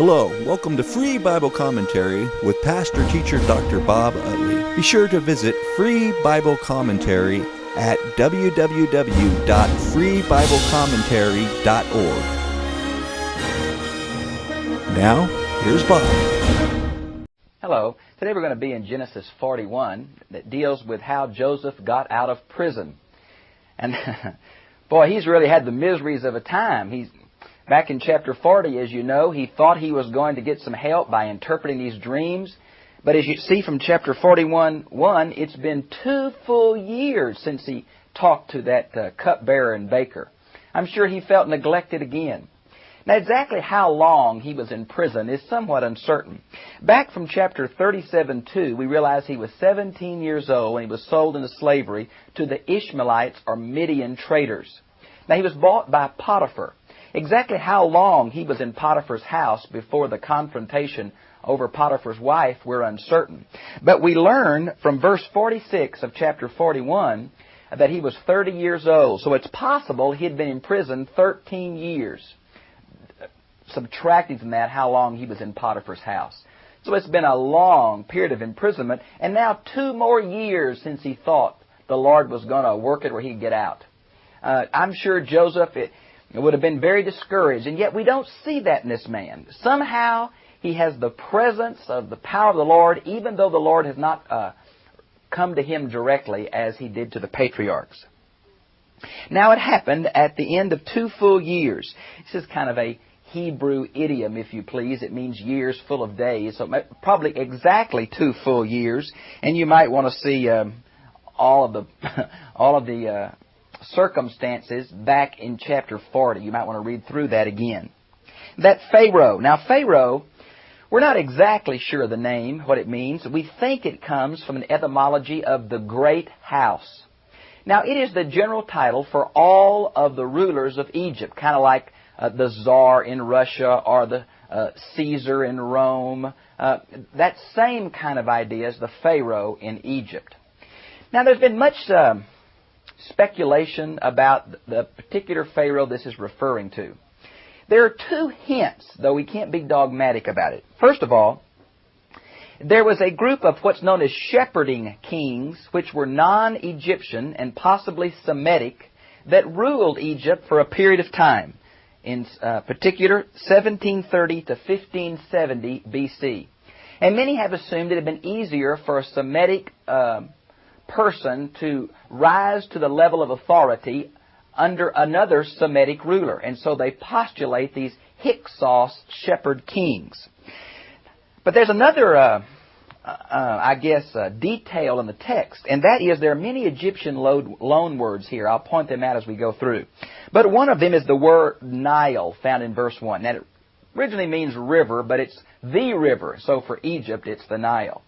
Hello, welcome to Free Bible Commentary with Pastor Teacher Dr. Bob Utley. Be sure to visit Free Bible Commentary at www.freebiblecommentary.org. Now, here's Bob. Hello. Today we're going to be in Genesis 41 that deals with how Joseph got out of prison. And boy, he's really had the miseries of a time. Back in chapter 40, as you know, he thought he was going to get some help by interpreting these dreams. But as you see from chapter 41:1, it's been 2 full years since he talked to that cupbearer and baker. I'm sure he felt neglected again. Now, exactly how long he was in prison is somewhat uncertain. Back from chapter 37:2, we realize he was 17 years old when he was sold into slavery to the Ishmaelites or Midian traders. Now, he was bought by Potiphar. Exactly how long he was in Potiphar's house before the confrontation over Potiphar's wife, we're uncertain. But we learn from verse 46 of chapter 41 that he was 30 years old. So it's possible he had been in prison 13 years, subtracting from that how long he was in Potiphar's house. So it's been a long period of imprisonment, and now 2 more years since he thought the Lord was going to work it where he'd get out. I'm sure Joseph it would have been very discouraged, and yet we don't see that in this man. Somehow he has the presence of the power of the Lord, even though the Lord has not come to him directly as he did to the patriarchs. Now it happened at the end of 2 full years. This is kind of a Hebrew idiom, if you please. It means years full of days, so probably exactly 2 full years. And you might want to see all of the circumstances back in chapter 40. You might want to read through that again. That Pharaoh. Now, Pharaoh, we're not exactly sure of the name, what it means. We think it comes from an etymology of the great house. Now, it is the general title for all of the rulers of Egypt, kind of like the Tsar in Russia or the Caesar in Rome. That same kind of idea as the Pharaoh in Egypt. Now, there's been much speculation about the particular Pharaoh this is referring to. There are 2 hints, though we can't be dogmatic about it. First of all, there was a group of what's known as shepherding kings, which were non-Egyptian and possibly Semitic, that ruled Egypt for a period of time, in particular 1730 to 1570 BC. And many have assumed it had been easier for a Semitic person to rise to the level of authority under another Semitic ruler. And so they postulate these Hyksos shepherd kings. But there's another, detail in the text, and that is there are many Egyptian loan words here. I'll point them out as we go through. But one of them is the word Nile, found in verse 1. Now, it originally means river, but it's the river. So for Egypt, it's the Nile.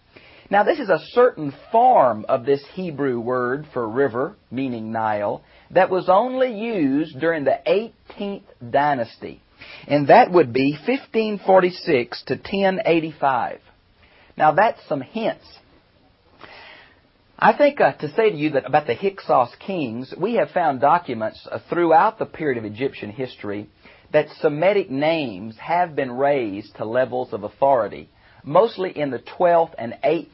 Now, this is a certain form of this Hebrew word for river, meaning Nile, that was only used during the 18th dynasty. And that would be 1546 to 1085. Now, that's some hints. I think to say to you that about the Hyksos kings, we have found documents throughout the period of Egyptian history that Semitic names have been raised to levels of authority, mostly in the 12th and 8th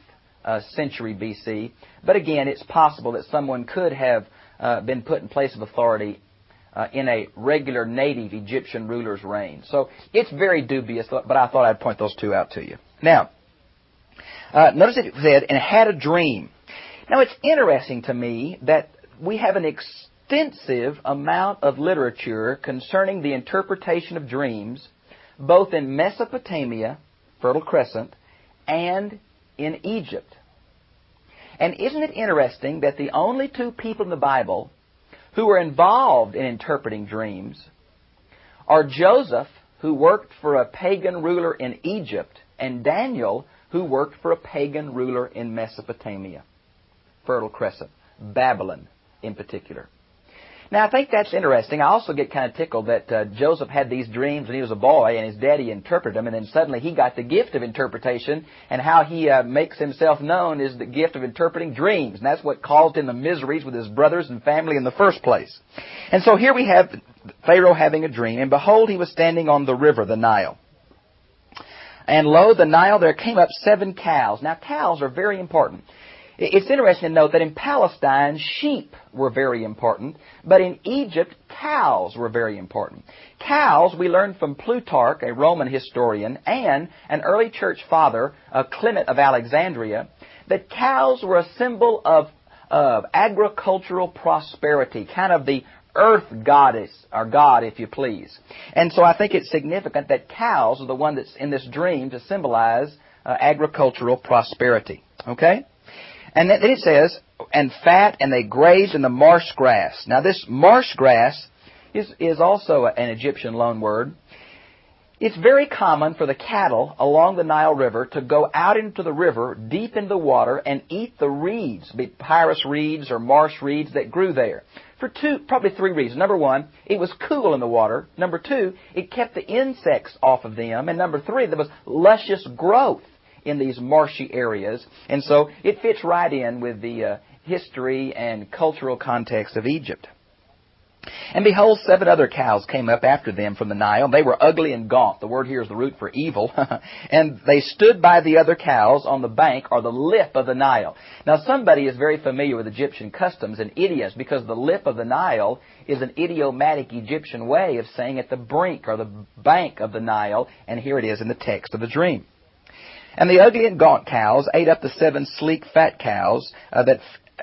century BC. But again, it's possible that someone could have been put in place of authority in a regular native Egyptian ruler's reign. So it's very dubious, but I thought I'd point those 2 out to you. Now, notice it said, and had a dream. Now, it's interesting to me that we have an extensive amount of literature concerning the interpretation of dreams, both in Mesopotamia, Fertile Crescent, and in Egypt. And isn't it interesting that the only 2 people in the Bible who were involved in interpreting dreams are Joseph, who worked for a pagan ruler in Egypt, and Daniel, who worked for a pagan ruler in Mesopotamia, Fertile Crescent, Babylon in particular. Now, I think that's interesting. I also get kind of tickled that Joseph had these dreams when he was a boy, and his daddy interpreted them, and then suddenly he got the gift of interpretation, and how he makes himself known is the gift of interpreting dreams. And that's what caused him the miseries with his brothers and family in the first place. And so here we have Pharaoh having a dream, and behold, he was standing on the river, the Nile. And lo, the Nile, there came up 7 cows. Now, cows are very important. It's interesting to note that in Palestine, sheep were very important, but in Egypt, cows were very important. Cows, we learned from Plutarch, a Roman historian, and an early church father, Clement of Alexandria, that cows were a symbol of agricultural prosperity, kind of the earth goddess, or god, if you please. And so I think it's significant that cows are the one that's in this dream to symbolize agricultural prosperity. Okay? And then it says, and fat, and they grazed in the marsh grass. Now this marsh grass is also an Egyptian loan word. It's very common for the cattle along the Nile River to go out into the river, deep in the water, and eat the reeds, be papyrus reeds or marsh reeds that grew there. For probably 3 reasons. Number 1, it was cool in the water. Number 2, it kept the insects off of them. And number 3, there was luscious growth in these marshy areas. And so it fits right in with the history and cultural context of Egypt. And behold, 7 other cows came up after them from the Nile. They were ugly and gaunt. The word here is the root for evil. And they stood by the other cows on the bank or the lip of the Nile. Now, somebody is very familiar with Egyptian customs and idioms, because the lip of the Nile is an idiomatic Egyptian way of saying at the brink or the bank of the Nile. And here it is in the text of the dream. And the ugly and gaunt cows ate up the 7 sleek fat cows.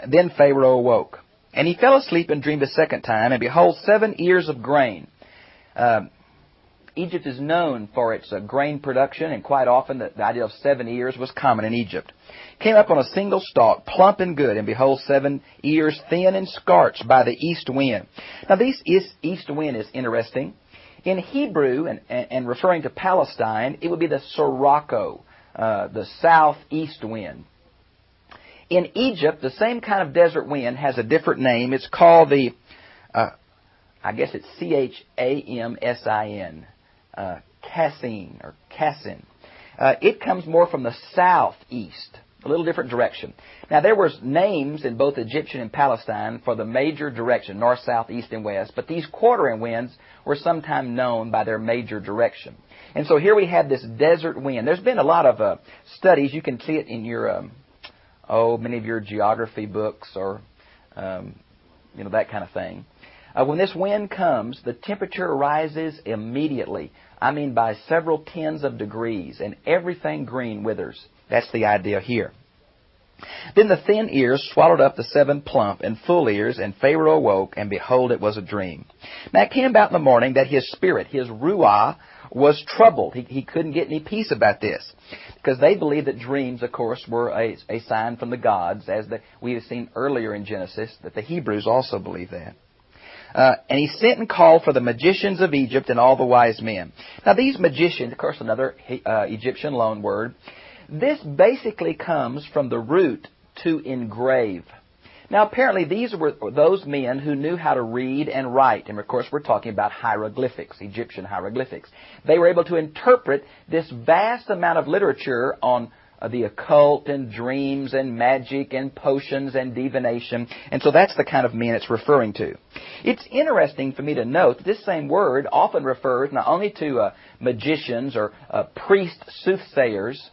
Then Pharaoh awoke. And he fell asleep and dreamed a second time, and behold, 7 ears of grain. Egypt is known for its grain production, and quite often the idea of 7 ears was common in Egypt. Came up on a single stalk, plump and good, and behold, 7 ears thin and scorched by the east wind. Now, this east wind is interesting. In Hebrew, and referring to Palestine, it would be the sirocco, the southeast wind. In Egypt, the same kind of desert wind has a different name. It's called the, I guess it's Chamsin, Cassin, or Cassin. It comes more from the southeast, a little different direction. Now, there was names in both Egyptian and Palestine for the major direction, north, south, east, and west, but these quartering winds were sometimes known by their major direction. And so here we have this desert wind. There's been a lot of studies. You can see it in your many of your geography books or, that kind of thing. When this wind comes, the temperature rises immediately. I mean by several tens of degrees, and everything green withers. That's the idea here. Then the thin ears swallowed up the 7 plump and full ears, and Pharaoh awoke, and behold, it was a dream. Now it came about in the morning that his spirit, his ruah, was troubled. He couldn't get any peace about this, because they believed that dreams, of course, were a sign from the gods, as we have seen earlier in Genesis, that the Hebrews also believed that. And he sent and called for the magicians of Egypt and all the wise men. Now these magicians, of course, another Egyptian loan word, this basically comes from the root to engrave. Now, apparently, these were those men who knew how to read and write. And, of course, we're talking about hieroglyphics, Egyptian hieroglyphics. They were able to interpret this vast amount of literature on the occult and dreams and magic and potions and divination. And so that's the kind of men it's referring to. It's interesting for me to note that this same word often refers not only to magicians or priest soothsayers,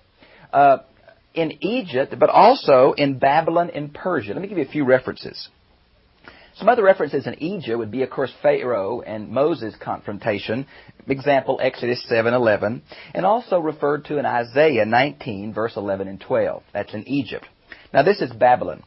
in Egypt, but also in Babylon and Persia. Let me give you a few references. Some other references in Egypt would be, of course, Pharaoh and Moses' confrontation. Example, Exodus 7:11, and also referred to in Isaiah 19, verse 11 and 12. That's in Egypt. Now, this is Babylon.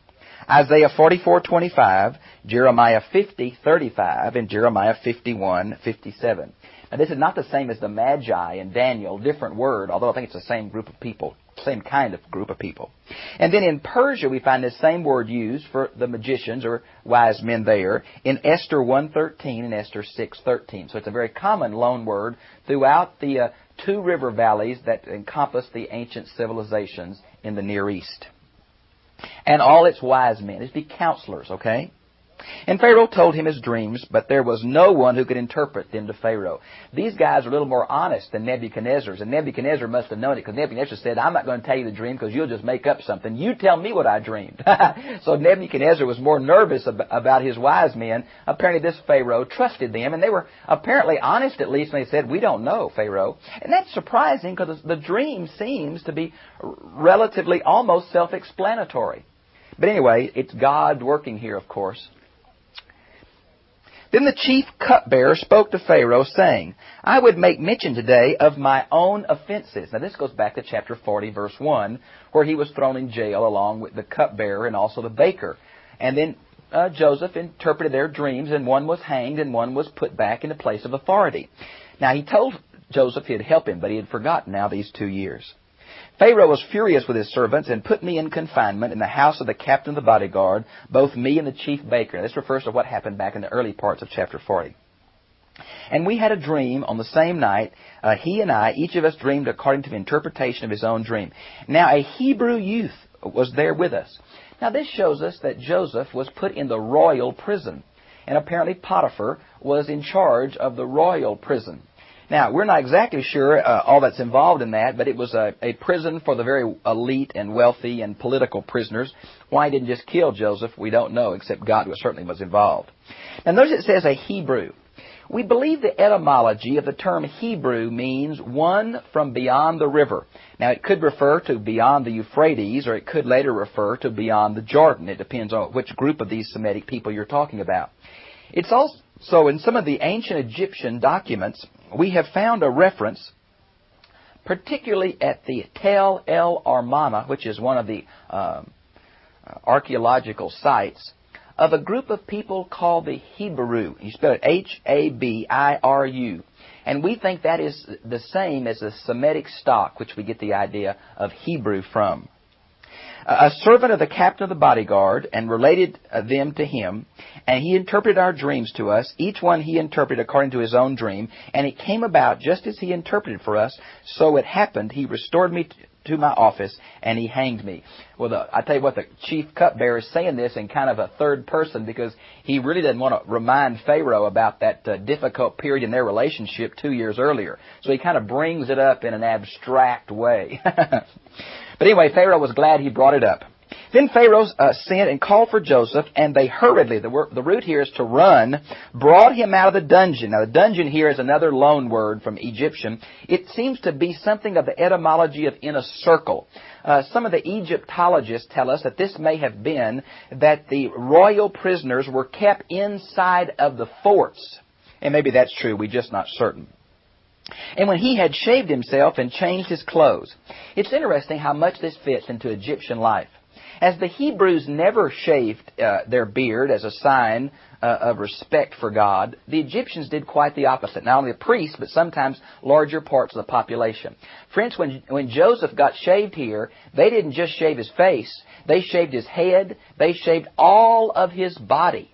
Isaiah 44:25, Jeremiah 50:35, and Jeremiah 51:57. Now, this is not the same as the Magi and Daniel, different word, although I think it's the same group of people, same kind of group of people. And then in Persia, we find this same word used for the magicians or wise men there in Esther 1:13 and Esther 6:13. So it's a very common loan word throughout the 2 river valleys that encompass the ancient civilizations in the Near East. And all its wise men. It'd be counselors, okay? And Pharaoh told him his dreams, but there was no one who could interpret them to Pharaoh. These guys are a little more honest than Nebuchadnezzar's, and Nebuchadnezzar must have known it, because Nebuchadnezzar said, I'm not going to tell you the dream because you'll just make up something. You tell me what I dreamed. So Nebuchadnezzar was more nervous about his wise men. Apparently this Pharaoh trusted them, and they were apparently honest at least when they said, we don't know, Pharaoh. And that's surprising because the dream seems to be relatively almost self-explanatory. But anyway, it's God working here, of course. Then the chief cupbearer spoke to Pharaoh, saying, I would make mention today of my own offenses. Now this goes back to chapter 40, verse 1, where he was thrown in jail along with the cupbearer and also the baker. And then Joseph interpreted their dreams, and one was hanged and one was put back in the place of authority. Now he told Joseph he'd help him, but he had forgotten now these 2 years. Pharaoh was furious with his servants and put me in confinement in the house of the captain of the bodyguard, both me and the chief baker. Now, this refers to what happened back in the early parts of chapter 40. And we had a dream on the same night. He and I, each of us dreamed according to the interpretation of his own dream. Now a Hebrew youth was there with us. Now this shows us that Joseph was put in the royal prison. And apparently Potiphar was in charge of the royal prison. Now, we're not exactly sure all that's involved in that, but it was a prison for the very elite and wealthy and political prisoners. Why he didn't just kill Joseph, we don't know, except God certainly was involved. Now, notice it says a Hebrew. We believe the etymology of the term Hebrew means one from beyond the river. Now, it could refer to beyond the Euphrates, or it could later refer to beyond the Jordan. It depends on which group of these Semitic people you're talking about. It's also in some of the ancient Egyptian documents, we have found a reference, particularly at the Tel El Armana, which is one of the archaeological sites, of a group of people called the Hebrew. You spell it H-A-B-I-R-U. And we think that is the same as the Semitic stock, which we get the idea of Hebrew from. A servant of the captain of the bodyguard, and related them to him, and he interpreted our dreams to us. Each one he interpreted according to his own dream, and it came about just as he interpreted for us. So it happened. He restored me to my office, and he hanged me. Well, I tell you what, the chief cupbearer is saying this in kind of a third person because he really doesn't want to remind Pharaoh about that difficult period in their relationship 2 years earlier. So he kind of brings it up in an abstract way. But anyway, Pharaoh was glad he brought it up. Then Pharaoh sent and called for Joseph, and they hurriedly, the root here is to run, brought him out of the dungeon. Now, the dungeon here is another loan word from Egyptian. It seems to be something of the etymology of in a circle. Some of the Egyptologists tell us that this may have been that the royal prisoners were kept inside of the forts. And maybe that's true, we're just not certain. And when he had shaved himself and changed his clothes. It's interesting how much this fits into Egyptian life. As the Hebrews never shaved their beard as a sign of respect for God, the Egyptians did quite the opposite. Not only the priests, but sometimes larger parts of the population. For instance, when Joseph got shaved here, they didn't just shave his face. They shaved his head. They shaved all of his body.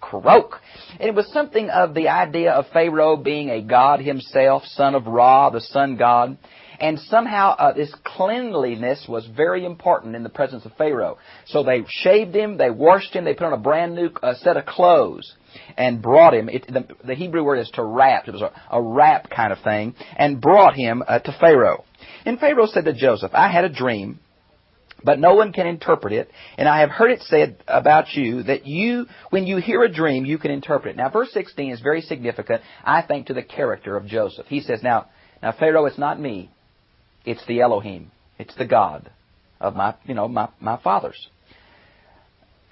Croak. And it was something of the idea of Pharaoh being a god himself, son of Ra, the sun god. And somehow this cleanliness was very important in the presence of Pharaoh. So they shaved him, they washed him, they put on a brand new set of clothes and brought him. The Hebrew word is to wrap. It was a wrap kind of thing. And brought him to Pharaoh. And Pharaoh said to Joseph, I had a dream, but no one can interpret it. And I have heard it said about you that when you hear a dream, you can interpret it. Now, verse 16 is very significant, I think, to the character of Joseph. He says, now Pharaoh, it's not me. It's the Elohim. It's the God of my fathers.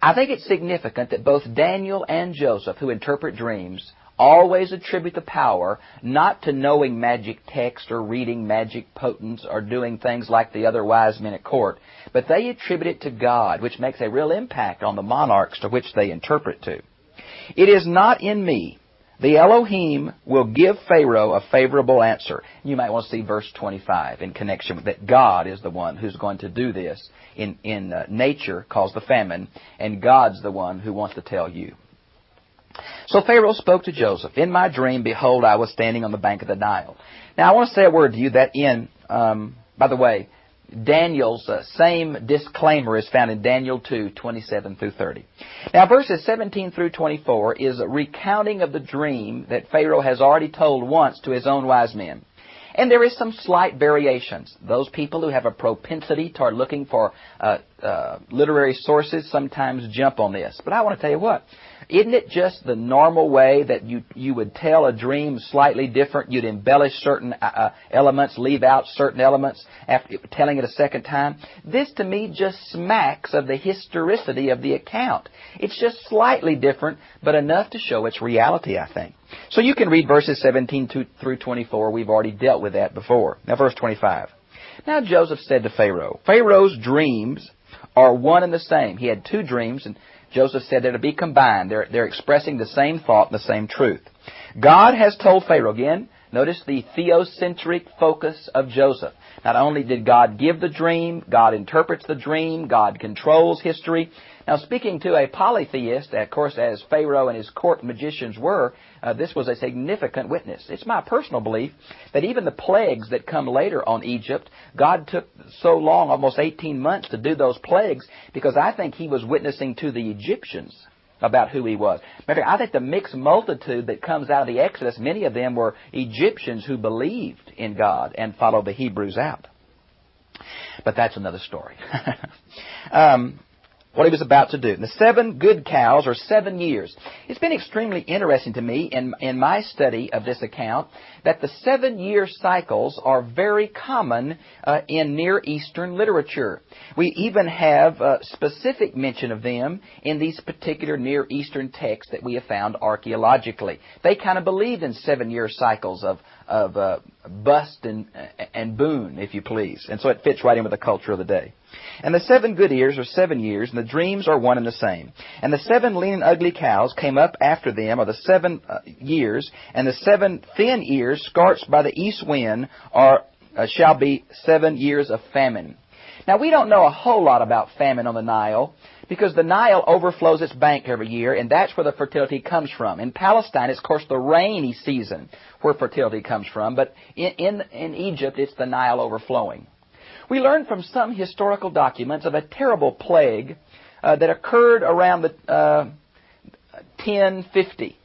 I think it's significant that both Daniel and Joseph, who interpret dreams, always attribute the power not to knowing magic text or reading magic potents or doing things like the other wise men at court, but they attribute it to God, which makes a real impact on the monarchs to which they interpret to. It is not in me. The Elohim will give Pharaoh a favorable answer. You might want to see verse 25 in connection with that. God is the one who's going to do this. In nature caused the famine, and God's the one who wants to tell you. So Pharaoh spoke to Joseph. In my dream, behold, I was standing on the bank of the Nile. Now, I want to say a word to you that by the way, Daniel's same disclaimer is found in Daniel 2:27 through 30. Now, verses 17 through 24 is a recounting of the dream that Pharaoh has already told once to his own wise men. And there is some slight variations. Those people who have a propensity toward looking for literary sources sometimes jump on this. But I want to tell you what. Isn't it just the normal way that you would tell a dream slightly different? You'd embellish certain elements, leave out certain elements after telling it a second time? This, to me, just smacks of the historicity of the account. It's just slightly different, but enough to show its reality, I think. So you can read verses 17 through 24. We've already dealt with that before. Now, verse 25. Now Joseph said to Pharaoh, Pharaoh's dreams are one and the same. He had two dreams, and Joseph said they're to be combined. They're expressing the same thought and the same truth. God has told Pharaoh, again, notice the theocentric focus of Joseph. Not only did God give the dream, God interprets the dream, God controls history. Now, speaking to a polytheist, of course, as Pharaoh and his court magicians were, this was a significant witness. It's my personal belief that even the plagues that come later on Egypt, God took so long, almost 18 months, to do those plagues, because I think he was witnessing to the Egyptians about who he was. Matter of fact, I think the mixed multitude that comes out of the Exodus, many of them were Egyptians who believed in God and followed the Hebrews out. But that's another story. What he was about to do. The 7 good cows, or 7 years. It's been extremely interesting to me in my study of this account that the 7-year cycles are very common in Near Eastern literature. We even have specific mention of them in these particular Near Eastern texts that we have found archaeologically. They kind of believed in 7-year cycles of bust and boon, if you please. And so it fits right in with the culture of the day. And the 7 good ears are 7 years, and the dreams are one and the same. And the 7 lean and ugly cows came up after them, are the 7 years, and the 7 thin ears, scorched by the east wind, shall be 7 years of famine. Now, we don't know a whole lot about famine on the Nile, because the Nile overflows its bank every year, and that's where the fertility comes from. In Palestine, it's, of course, the rainy season where fertility comes from, but in Egypt, it's the Nile overflowing. We learn from some historical documents of a terrible plague that occurred around the 1050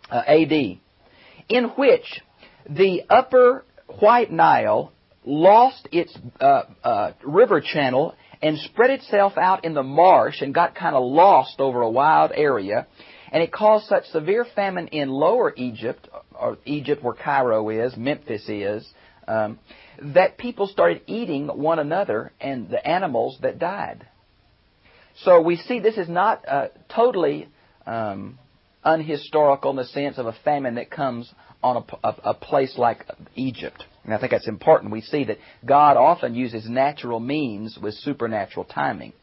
A.D., in which the upper White Nile lost its river channel and spread itself out in the marsh and got kind of lost over a wild area. And it caused such severe famine in Lower Egypt, or Egypt where Cairo is, Memphis is, that people started eating one another and the animals that died. So we see this is not totally unhistorical in the sense of a famine that comes on a place like Egypt. And I think that's important. We see that God often uses natural means with supernatural timing.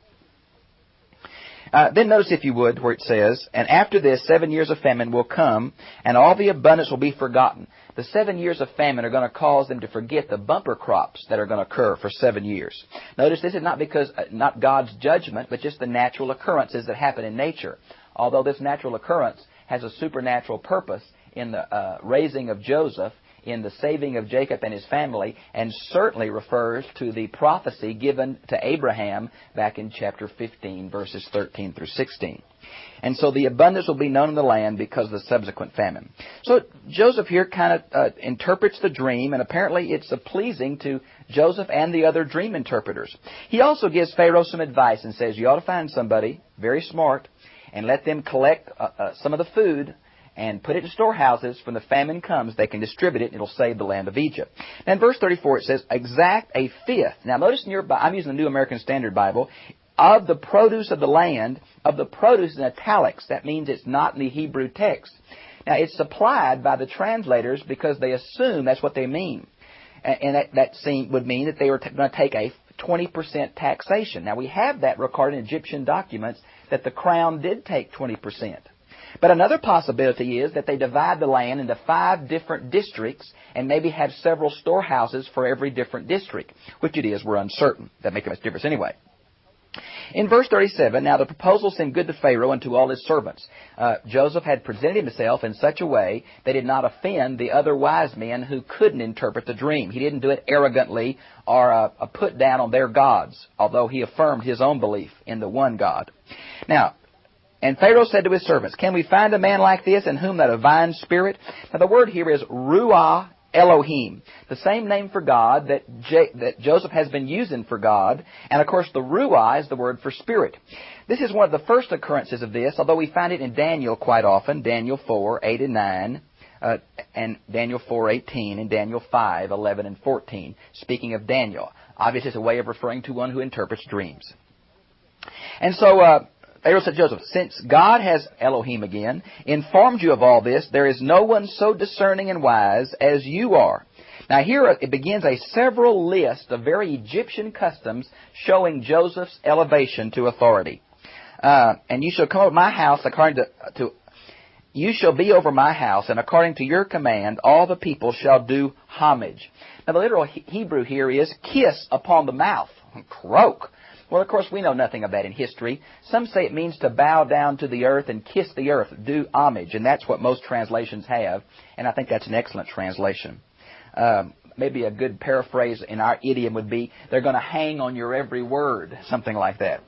Then notice, if you would, where it says, and after this 7 years of famine will come, and all the abundance will be forgotten. The 7 years of famine are going to cause them to forget the bumper crops that are going to occur for 7 years. Notice this is not God's judgment, but just the natural occurrences that happen in nature. Although this natural occurrence has a supernatural purpose in the raising of Joseph, in the saving of Jacob and his family, and certainly refers to the prophecy given to Abraham back in chapter 15, verses 13 through 16. And so the abundance will be known in the land because of the subsequent famine. So Joseph here kind of interprets the dream, and apparently it's pleasing to Joseph and the other dream interpreters. He also gives Pharaoh some advice and says, you ought to find somebody very smart and let them collect some of the food and put it in storehouses. When the famine comes, they can distribute it, and it'll save the land of Egypt. Now, in verse 34, it says, exact a fifth. Now, notice in your Bible, I'm using the New American Standard Bible, of the produce of the land, of the produce in italics. That means it's not in the Hebrew text. Now, it's supplied by the translators because they assume that's what they mean. And that would mean that they were going to take a 20% taxation. Now, we have that recorded in Egyptian documents that the crown did take 20%. But another possibility is that they divide the land into 5 different districts and maybe have several storehouses for every different district. Which it is, we're uncertain. That makes much difference anyway. In verse 37, now the proposal seemed good to Pharaoh and to all his servants. Joseph had presented himself in such a way that did not offend the other wise men who couldn't interpret the dream. He didn't do it arrogantly or a put down on their gods, although he affirmed his own belief in the one God. Now, and Pharaoh said to his servants, can we find a man like this in whom that divine spirit? Now the word here is Ruah Elohim, the same name for God that Joseph has been using for God. And of course the Ruah is the word for spirit. This is one of the first occurrences of this, although we find it in Daniel quite often, Daniel 4, 8 and 9, and Daniel 4:18 and Daniel 5:11 and 14, speaking of Daniel. Obviously it's a way of referring to one who interprets dreams. And so Pharaoh said to Joseph, since God has, Elohim again, informed you of all this, there is no one so discerning and wise as you are. Now here it begins a several list of very Egyptian customs showing Joseph's elevation to authority. And you shall come over my house according to you shall be over my house, and according to your command all the people shall do homage. Now the literal Hebrew here is kiss upon the mouth, croak. Well, of course, we know nothing of that in history. Some say it means to bow down to the earth and kiss the earth, do homage, and that's what most translations have, and I think that's an excellent translation. Maybe a good paraphrase in our idiom would be, they're going to hang on your every word, something like that.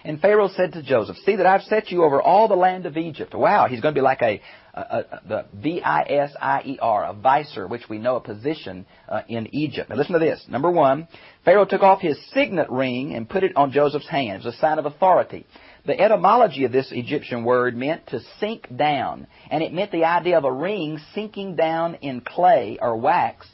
And Pharaoh said to Joseph, see that I've set you over all the land of Egypt. Wow, he's going to be like the V-I-S-I-E-R, a vicer, which we know a position in Egypt. Now listen to this. Number one, Pharaoh took off his signet ring and put it on Joseph's hands, a sign of authority. The etymology of this Egyptian word meant to sink down, and it meant the idea of a ring sinking down in clay or wax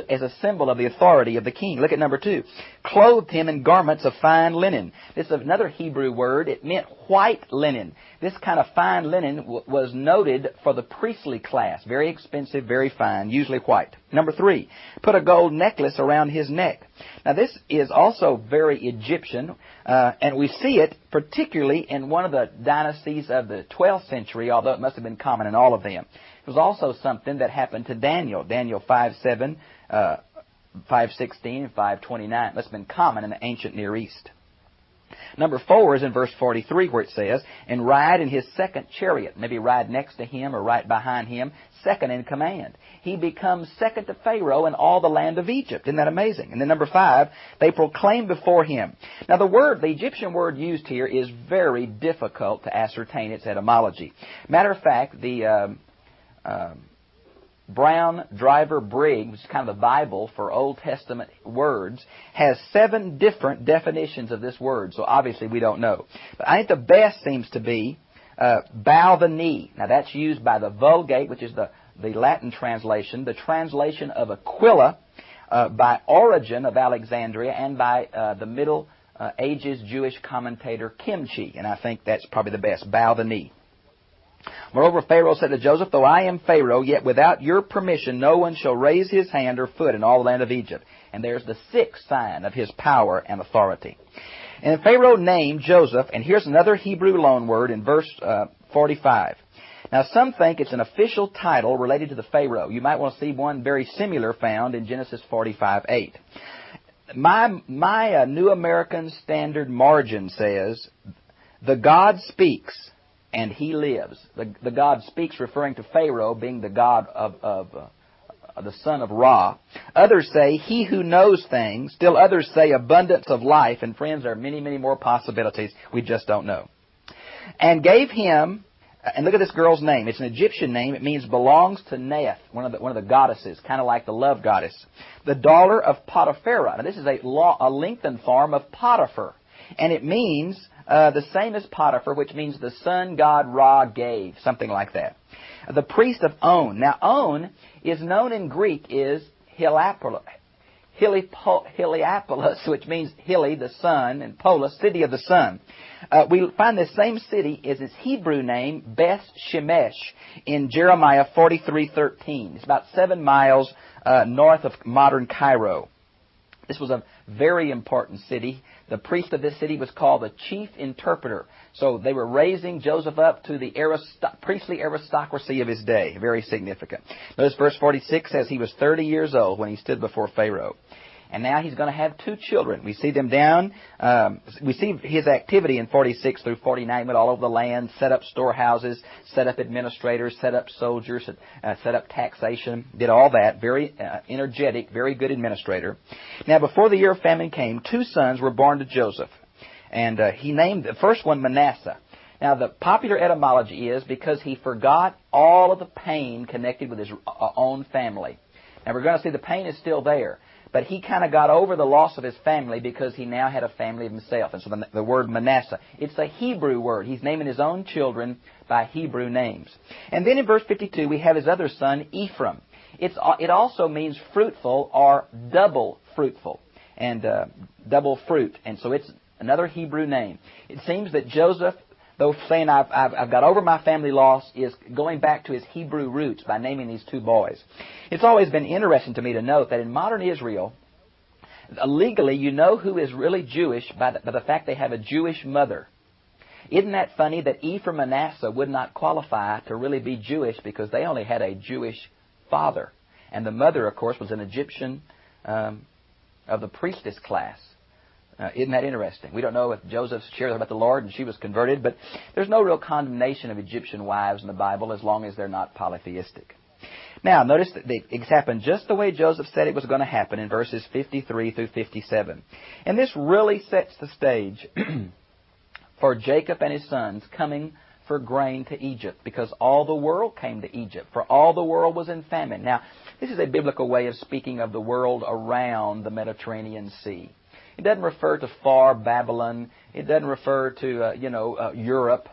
as a symbol of the authority of the king. Look at number 2. Clothed him in garments of fine linen. This is another Hebrew word. It meant white linen. This kind of fine linen was noted for the priestly class. Very expensive, very fine, usually white. Number 3. Put a gold necklace around his neck. Now this is also very Egyptian, and we see it particularly in one of the dynasties of the 12th century, although it must have been common in all of them. It was also something that happened to Daniel. Daniel 5:7, 5:16, and 5:29. It must have been common in the ancient Near East. Number 4 is in verse 43 where it says, and ride in his second chariot. Maybe ride next to him or right behind him, second in command. He becomes second to Pharaoh in all the land of Egypt. Isn't that amazing? And then number 5, they proclaim before him. Now the Egyptian word used here is very difficult to ascertain its etymology. Matter of fact, the Brown Driver Briggs, which is kind of the Bible for Old Testament words, has 7 different definitions of this word. So obviously we don't know. But I think the best seems to be bow the knee. Now that's used by the Vulgate, which is the Latin translation, the translation of Aquila by Origen of Alexandria, and by the Middle Ages Jewish commentator Kimchi. And I think that's probably the best, bow the knee. Moreover, Pharaoh said to Joseph, though I am Pharaoh, yet without your permission no one shall raise his hand or foot in all the land of Egypt. And there's the 6th sign of his power and authority. And Pharaoh named Joseph, and here's another Hebrew loan word in verse 45. Now some think it's an official title related to the Pharaoh. You might want to see one very similar found in Genesis 45:8. My New American Standard Margin says, the God speaks, and he lives. The God speaks referring to Pharaoh being the God of the son of Ra. Others say he who knows things. Still others say abundance of life. And friends, there are many, many more possibilities. We just don't know. And gave him, and look at this girl's name. It's an Egyptian name. It means belongs to Neith, one of the goddesses, kind of like the love goddess. The daughter of Potipharah. Now this is a lengthened form of Potiphar. And it means the same as Potiphar, which means the sun god Ra gave, something like that. The priest of On. Now On is known in Greek as Heliopolis, which means hilly, the sun, and polis, city of the sun. We find the same city as its Hebrew name, Beth Shemesh, in Jeremiah 43:13. It's about 7 miles north of modern Cairo. This was a very important city. The priest of this city was called the chief interpreter. So they were raising Joseph up to the priestly aristocracy of his day. Very significant. Notice verse 46 says he was 30 years old when he stood before Pharaoh. And now he's going to have 2 children. We see them down. We see his activity in 46 through 49. Went all over the land, set up storehouses, set up administrators, set up soldiers, set up taxation. Did all that. Very energetic, very good administrator. Now, before the year of famine came, 2 sons were born to Joseph. And he named the first one Manasseh. Now, the popular etymology is because he forgot all of the pain connected with his own family. Now, we're going to see the pain is still there. But he kind of got over the loss of his family because he now had a family of himself. And so the word Manasseh, it's a Hebrew word. He's naming his own children by Hebrew names. And then in verse 52, we have his other son, Ephraim. It also means fruitful or double fruitful and double fruit. And so it's another Hebrew name. It seems that Joseph, though saying I've got over my family loss, is going back to his Hebrew roots by naming these 2 boys. It's always been interesting to me to note that in modern Israel, legally you know who is really Jewish by the fact they have a Jewish mother. Isn't that funny that Ephraim and Manasseh would not qualify to really be Jewish because they only had a Jewish father. And the mother, of course, was an Egyptian of the priestess class. Isn't that interesting? We don't know if Joseph shared about the Lord and she was converted, but there's no real condemnation of Egyptian wives in the Bible as long as they're not polytheistic. Now, notice that it's happened just the way Joseph said it was going to happen in verses 53 through 57. And this really sets the stage for Jacob and his sons coming for grain to Egypt, because all the world came to Egypt, for all the world was in famine. Now, this is a biblical way of speaking of the world around the Mediterranean Sea. It doesn't refer to far Babylon. It doesn't refer to, Europe.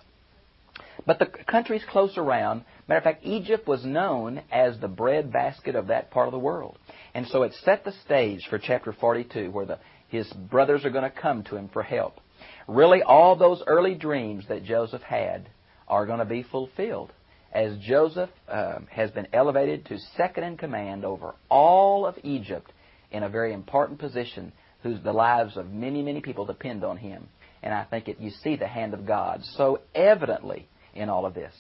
But the countries close around, matter of fact, Egypt was known as the breadbasket of that part of the world. And so it set the stage for chapter 42, where his brothers are going to come to him for help. Really, all those early dreams that Joseph had are going to be fulfilled, as Joseph has been elevated to second in command over all of Egypt in a very important position, the lives of many, many people depend on him. And I think you see the hand of God so evidently in all of this.